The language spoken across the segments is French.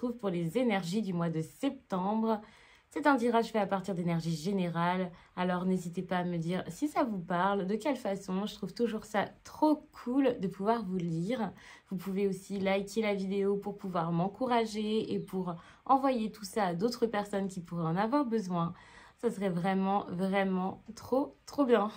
retrouve pour les énergies du mois de septembre. C'est un tirage fait à partir d'énergie générale, alors n'hésitez pas à me dire si ça vous parle, de quelle façon. Je trouve toujours ça trop cool de pouvoir vous lire. Vous pouvez aussi liker la vidéo pour pouvoir m'encourager et pour envoyer tout ça à d'autres personnes qui pourraient en avoir besoin. Ça serait vraiment, vraiment trop bien.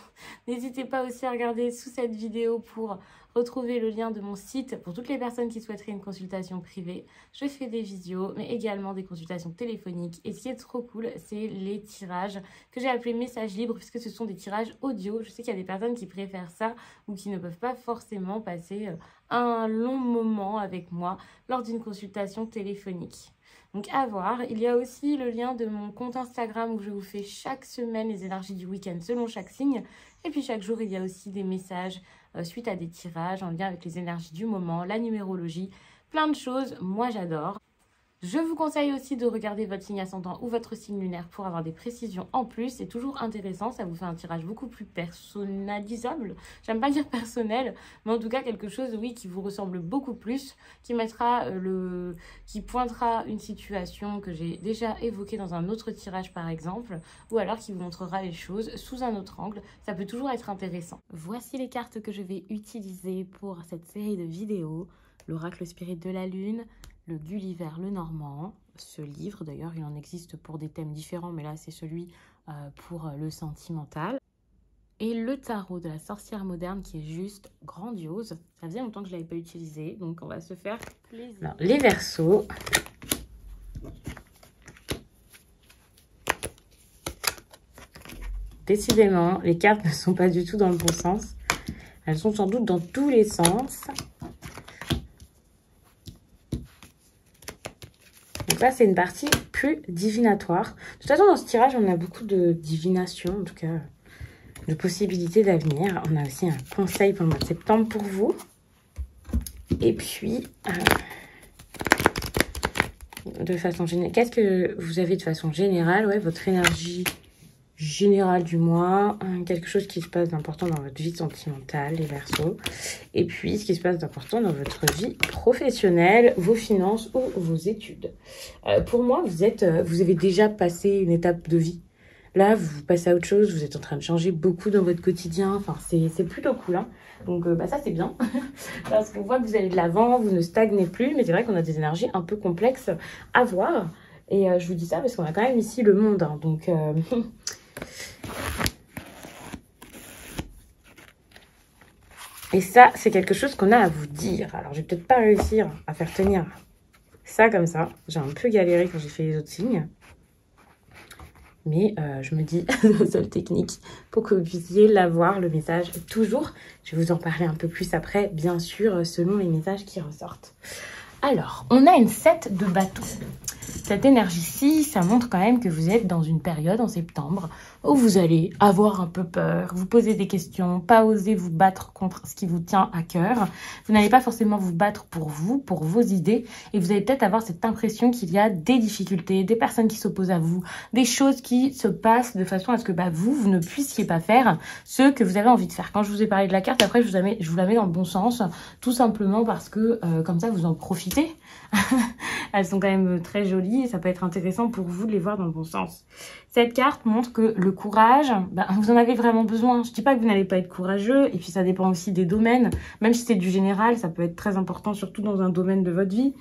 N'hésitez pas aussi à regarder sous cette vidéo pour retrouver le lien de mon site pour toutes les personnes qui souhaiteraient une consultation privée. Je fais des visios, mais également des consultations téléphoniques. Et ce qui est trop cool, c'est les tirages que j'ai appelés messages libres, puisque ce sont des tirages audio. Je sais qu'il y a des personnes qui préfèrent ça ou qui ne peuvent pas forcément passer un long moment avec moi lors d'une consultation téléphonique. Donc à voir, il y a aussi le lien de mon compte Instagram où je vous fais chaque semaine les énergies du week-end selon chaque signe. Et puis chaque jour, il y a aussi des messages suite à des tirages en lien avec les énergies du moment, la numérologie, plein de choses. Moi, j'adore. Je vous conseille aussi de regarder votre signe ascendant ou votre signe lunaire pour avoir des précisions en plus. C'est toujours intéressant, ça vous fait un tirage beaucoup plus personnalisable. J'aime pas dire personnel, mais en tout cas quelque chose, oui, qui vous ressemble beaucoup plus, qui mettra qui pointera une situation que j'ai déjà évoquée dans un autre tirage par exemple, ou alors qui vous montrera les choses sous un autre angle. Ça peut toujours être intéressant. Voici les cartes que je vais utiliser pour cette série de vidéos. L'oracle spirit de la lune, le Gulliver le Normand, ce livre d'ailleurs il en existe pour des thèmes différents mais là c'est celui pour le sentimental, et le tarot de la sorcière moderne qui est juste grandiose. Ça faisait longtemps que je ne l'avais pas utilisé donc on va se faire plaisir. Alors, les Verseaux, décidément les cartes ne sont pas du tout dans le bon sens, elles sont sans doute dans tous les sens. Donc là, c'est une partie plus divinatoire. De toute façon, dans ce tirage, on a beaucoup de divination, en tout cas, de possibilités d'avenir. On a aussi un conseil pour le mois de septembre pour vous. Et puis, de façon générale, qu'est-ce que vous avez de façon générale? Ouais, votre énergie générale du mois, quelque chose qui se passe d'important dans votre vie sentimentale, les Verseaux, et puis ce qui se passe d'important dans votre vie professionnelle, vos finances ou vos études. Pour moi, vous avez déjà passé une étape de vie. Là, vous passez à autre chose, vous êtes en train de changer beaucoup dans votre quotidien, enfin c'est plutôt cool, hein. Donc ça c'est bien, parce qu'on voit que vous allez de l'avant, vous ne stagnez plus, mais c'est vrai qu'on a des énergies un peu complexes à voir, et je vous dis ça parce qu'on a quand même ici le monde, hein, donc... Et ça, c'est quelque chose qu'on a à vous dire. Alors, je vais peut-être pas réussir à faire tenir ça comme ça. J'ai un peu galéré quand j'ai fait les autres signes. Mais je me dis, la seule technique pour que vous puissiez l'avoir, le message, toujours. Je vais vous en parler un peu plus après, bien sûr, selon les messages qui ressortent. Alors, on a une 7 de bâton. Cette énergie-ci, ça montre quand même que vous êtes dans une période en septembre où vous allez avoir un peu peur, vous poser des questions, pas oser vous battre contre ce qui vous tient à cœur. Vous n'allez pas forcément vous battre pour vous, pour vos idées, et vous allez peut-être avoir cette impression qu'il y a des difficultés, des personnes qui s'opposent à vous, des choses qui se passent de façon à ce que vous ne puissiez pas faire ce que vous avez envie de faire. Quand je vous ai parlé de la carte, après je vous la mets dans le bon sens, tout simplement parce que comme ça vous en profitez. Elles sont quand même très jolies et ça peut être intéressant pour vous de les voir dans le bon sens. Cette carte montre que le courage, vous en avez vraiment besoin. Je dis pas que vous n'allez pas être courageux, et puis ça dépend aussi des domaines. Même si c'est du général, ça peut être très important, surtout dans un domaine de votre vie.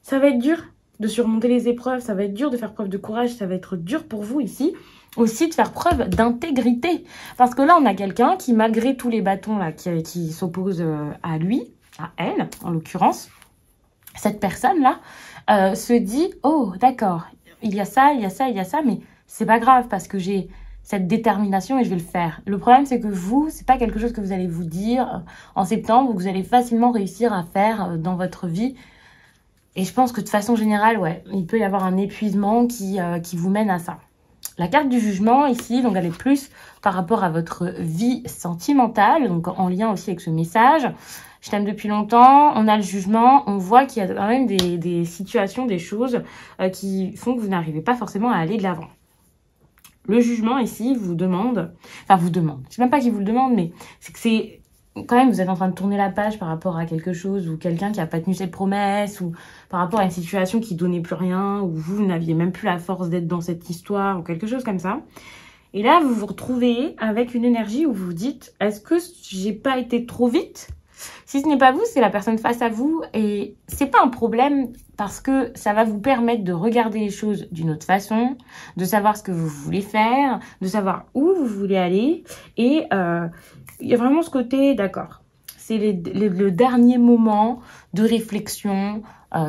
Ça va être dur de surmonter les épreuves, ça va être dur de faire preuve de courage, ça va être dur pour vous ici aussi de faire preuve d'intégrité. Parce que là, on a quelqu'un qui, malgré tous les bâtons là qui s'opposent à lui, à elle en l'occurrence, cette personne-là se dit « Oh, d'accord, il y a ça, il y a ça, il y a ça, mais c'est pas grave parce que j'ai cette détermination et je vais le faire. » Le problème, c'est que vous, c'est pas quelque chose que vous allez vous dire en septembre ou que vous allez facilement réussir à faire dans votre vie. Et je pense que de façon générale, ouais, il peut y avoir un épuisement qui vous mène à ça. La carte du jugement ici, donc elle est plus par rapport à votre vie sentimentale, donc en lien aussi avec ce message. Je t'aime depuis longtemps, on a le jugement, on voit qu'il y a quand même des situations, des choses qui font que vous n'arrivez pas forcément à aller de l'avant. Le jugement ici vous demande, enfin vous demande, je sais même pas qui vous le demande, mais c'est que c'est quand même, vous êtes en train de tourner la page par rapport à quelque chose ou quelqu'un qui n'a pas tenu ses promesses ou par rapport à une situation qui donnait plus rien ou vous n'aviez même plus la force d'être dans cette histoire ou quelque chose comme ça. Et là, vous vous retrouvez avec une énergie où vous vous dites, est-ce que j'ai pas été trop vite? Si ce n'est pas vous, c'est la personne face à vous et c'est pas un problème parce que ça va vous permettre de regarder les choses d'une autre façon, de savoir ce que vous voulez faire, de savoir où vous voulez aller et il y a vraiment ce côté, d'accord, c'est le dernier moment de réflexion,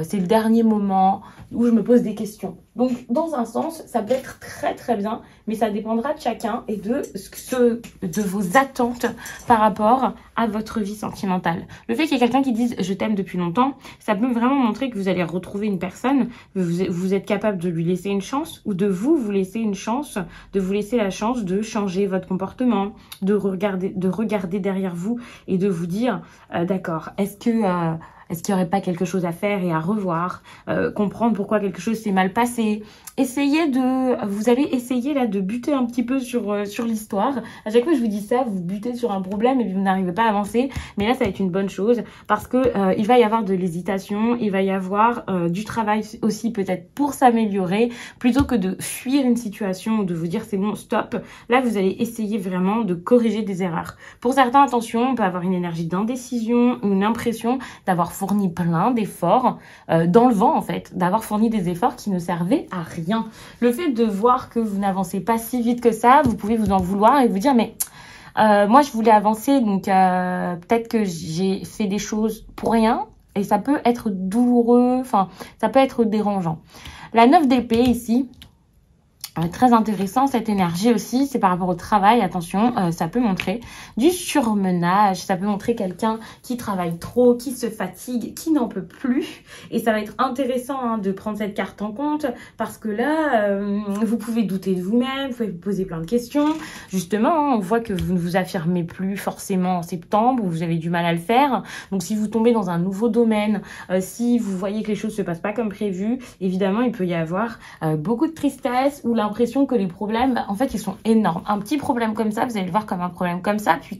c'est le dernier moment où je me pose des questions. Donc, dans un sens, ça peut être très très bien, mais ça dépendra de chacun et de vos attentes par rapport à votre vie sentimentale. Le fait qu'il y ait quelqu'un qui dise « je t'aime depuis longtemps », ça peut vraiment montrer que vous allez retrouver une personne, vous êtes capable de lui laisser une chance ou de vous laisser une chance, de vous laisser la chance de changer votre comportement, de regarder derrière vous et de vous dire d'accord, est-ce qu'il n'y aurait pas quelque chose à faire et à revoir, comprendre pourquoi quelque chose s'est mal passé. Vous allez essayer là de buter un petit peu sur l'histoire. À chaque fois que je vous dis ça, vous butez sur un problème et puis vous n'arrivez pas à avancer. Mais là, ça va être une bonne chose parce que il va y avoir de l'hésitation, il va y avoir du travail aussi peut-être pour s'améliorer, plutôt que de fuir une situation ou de vous dire c'est bon, stop. Là, vous allez essayer vraiment de corriger des erreurs. Pour certains, attention, on peut avoir une énergie d'indécision ou une impression d'avoir fourni plein d'efforts dans le vent en fait, d'avoir fourni des efforts qui ne servaient à rien. Le fait de voir que vous n'avancez pas si vite que ça, vous pouvez vous en vouloir et vous dire mais moi je voulais avancer donc peut-être que j'ai fait des choses pour rien et ça peut être douloureux, enfin ça peut être dérangeant. La 9 d'épée ici, très intéressant cette énergie aussi, c'est par rapport au travail, attention, ça peut montrer du surmenage, ça peut montrer quelqu'un qui travaille trop, qui se fatigue, qui n'en peut plus et ça va être intéressant de prendre cette carte en compte parce que là, vous pouvez douter de vous-même, vous pouvez vous poser plein de questions, justement, on voit que vous ne vous affirmez plus forcément en septembre, vous avez du mal à le faire, donc si vous tombez dans un nouveau domaine, si vous voyez que les choses se passent pas comme prévu, évidemment, il peut y avoir beaucoup de tristesse ou l'impression que les problèmes, en fait, ils sont énormes. Un petit problème comme ça, vous allez le voir comme un problème comme ça, puis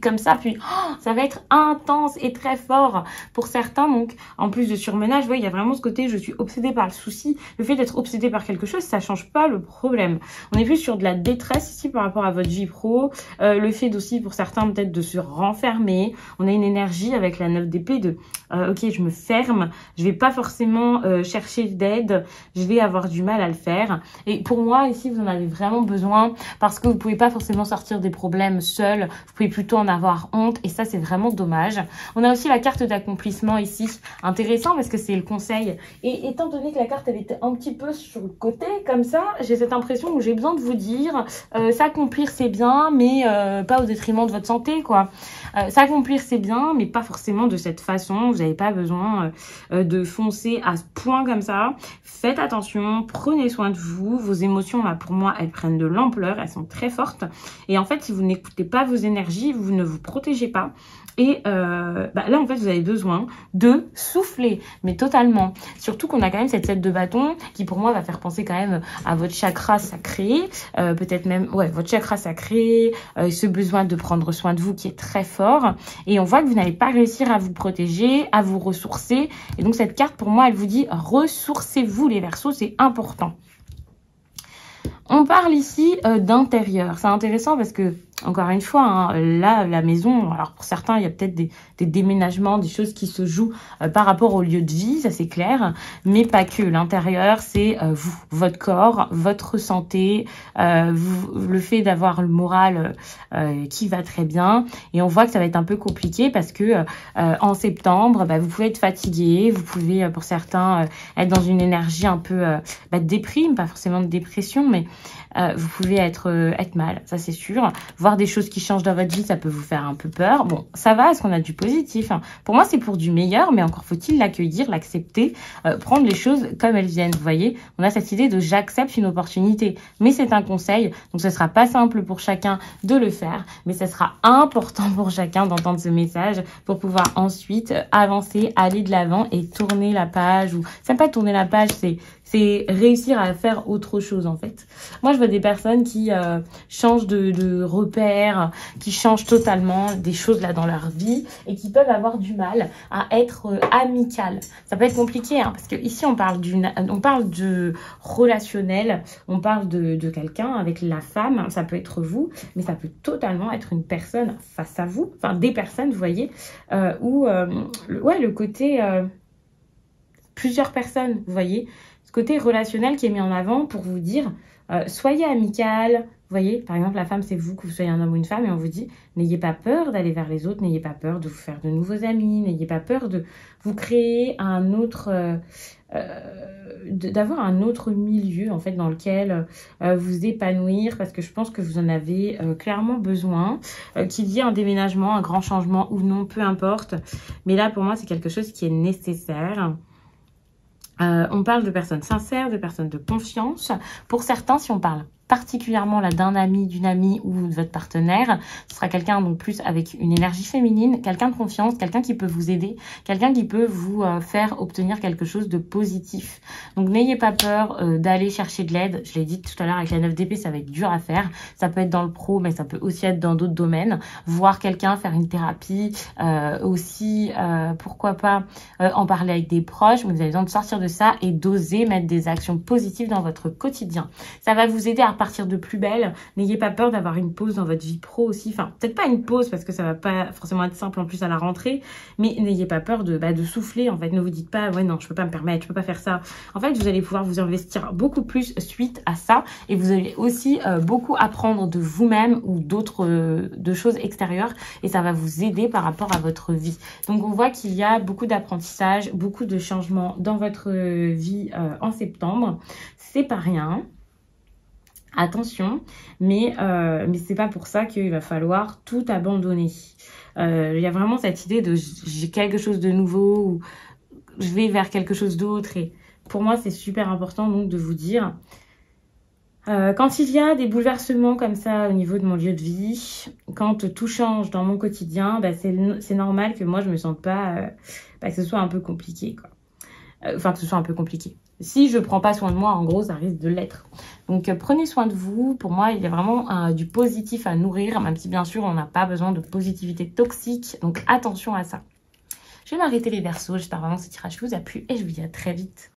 ça va être intense et très fort pour certains. Donc, en plus de surmenage, vous voyez, il y a vraiment ce côté, je suis obsédée par le souci. Le fait d'être obsédé par quelque chose, ça change pas le problème. On est plus sur de la détresse ici par rapport à votre vie pro. Le fait aussi, pour certains, peut-être de se renfermer. On a une énergie avec la 9 d'épée de ok, je me ferme, je vais pas forcément chercher d'aide, je vais avoir du mal à le faire. Et pour moi, ici, vous en avez vraiment besoin parce que vous pouvez pas forcément sortir des problèmes seul, vous pouvez plutôt en avoir honte et ça, c'est vraiment dommage. On a aussi la carte d'accomplissement ici, intéressant parce que c'est le conseil. Et étant donné que la carte, elle était un petit peu sur le côté, comme ça, j'ai cette impression où j'ai besoin de vous dire s'accomplir, c'est bien, mais pas au détriment de votre santé, quoi. S'accomplir, c'est bien, mais pas forcément de cette façon. Vous n'avez pas besoin de foncer à ce point comme ça. Faites attention, prenez soin de vous. Vos émotions, là, pour moi, elles prennent de l'ampleur, elles sont très fortes. Et en fait, si vous n'écoutez pas vos énergies, vous ne vous protégez pas. Et là, en fait, vous avez besoin de souffler, mais totalement. Surtout qu'on a quand même cette 7 de bâton qui, pour moi, va faire penser quand même à votre chakra sacré. Peut-être même, ouais, votre chakra sacré, ce besoin de prendre soin de vous qui est très fort. Et on voit que vous n'allez pas réussir à vous protéger, à vous ressourcer. Et donc, cette carte, pour moi, elle vous dit ressourcez-vous, les Verseaux, c'est important. On parle ici d'intérieur. C'est intéressant parce que, encore une fois, hein, là, la maison, alors pour certains, il y a peut-être des déménagements, des choses qui se jouent par rapport au lieu de vie, ça c'est clair, mais pas que. L'intérieur, c'est vous, votre corps, votre santé, le fait d'avoir le moral qui va très bien. Et on voit que ça va être un peu compliqué parce que en septembre, vous pouvez être fatigué, vous pouvez, pour certains, être dans une énergie un peu de déprime, pas forcément de dépression, mais vous pouvez être mal, ça c'est sûr. Voir des choses qui changent dans votre vie, ça peut vous faire un peu peur. Bon, ça va, est-ce qu'on a du positif, hein? Pour moi, c'est pour du meilleur, mais encore faut-il l'accueillir, l'accepter, prendre les choses comme elles viennent. Vous voyez, on a cette idée de j'accepte une opportunité, mais c'est un conseil, donc ce sera pas simple pour chacun de le faire, mais ce sera important pour chacun d'entendre ce message pour pouvoir ensuite avancer, aller de l'avant et tourner la page. Ou c'est pas tourner la page, c'est réussir à faire autre chose en fait. Moi, je vois des personnes qui changent de repos opèrent, qui changent totalement des choses là dans leur vie et qui peuvent avoir du mal à être amicales. Ça peut être compliqué, hein, parce que ici on parle de relationnel, on parle de quelqu'un avec la femme, ça peut être vous, mais ça peut totalement être une personne face à vous, enfin des personnes, vous voyez, ouais, le côté plusieurs personnes, vous voyez, ce côté relationnel qui est mis en avant pour vous dire soyez amical. Vous voyez, par exemple, la femme, c'est vous, que vous soyez un homme ou une femme, et on vous dit, n'ayez pas peur d'aller vers les autres, n'ayez pas peur de vous faire de nouveaux amis, n'ayez pas peur de vous créer un autre, d'avoir un autre milieu, en fait, dans lequel vous épanouir, parce que je pense que vous en avez clairement besoin, qu'il y ait un déménagement, un grand changement ou non, peu importe. Mais là, pour moi, c'est quelque chose qui est nécessaire. On parle de personnes sincères, de personnes de confiance. Pour certains, si on parle particulièrement là d'un ami, d'une amie ou de votre partenaire, ce sera quelqu'un donc plus avec une énergie féminine, quelqu'un de confiance, quelqu'un qui peut vous aider, quelqu'un qui peut vous faire obtenir quelque chose de positif. Donc n'ayez pas peur d'aller chercher de l'aide. Je l'ai dit tout à l'heure avec la 9 d'épée, ça va être dur à faire. Ça peut être dans le pro, mais ça peut aussi être dans d'autres domaines. Voir quelqu'un faire une thérapie, aussi pourquoi pas en parler avec des proches, mais vous avez besoin de sortir de ça et d'oser mettre des actions positives dans votre quotidien. Ça va vous aider à repartir de plus belle. N'ayez pas peur d'avoir une pause dans votre vie pro aussi. Enfin, peut-être pas une pause parce que ça va pas forcément être simple en plus à la rentrée, mais n'ayez pas peur de souffler. En fait, ne vous dites pas, ouais, non, je peux pas me permettre, je peux pas faire ça. En fait, vous allez pouvoir vous investir beaucoup plus suite à ça et vous allez aussi beaucoup apprendre de vous-même ou de choses extérieures et ça va vous aider par rapport à votre vie. Donc, on voit qu'il y a beaucoup d'apprentissage, beaucoup de changements dans votre vie en septembre. C'est pas rien. Attention, mais c'est pas pour ça qu'il va falloir tout abandonner. Il y a vraiment cette idée de j'ai quelque chose de nouveau ou je vais vers quelque chose d'autre. Et pour moi, c'est super important donc de vous dire, quand il y a des bouleversements comme ça au niveau de mon lieu de vie, quand tout change dans mon quotidien, bah, c'est normal que moi je me sente pas, que ce soit un peu compliqué, quoi. Enfin, que ce soit un peu compliqué. Si je prends pas soin de moi, en gros, ça risque de l'être. Donc, prenez soin de vous. Pour moi, il y a vraiment du positif à nourrir, même si, bien sûr, on n'a pas besoin de positivité toxique. Donc, attention à ça. Je vais m'arrêter les Verseaux. J'espère vraiment que ce tirage vous a plu et je vous dis à très vite.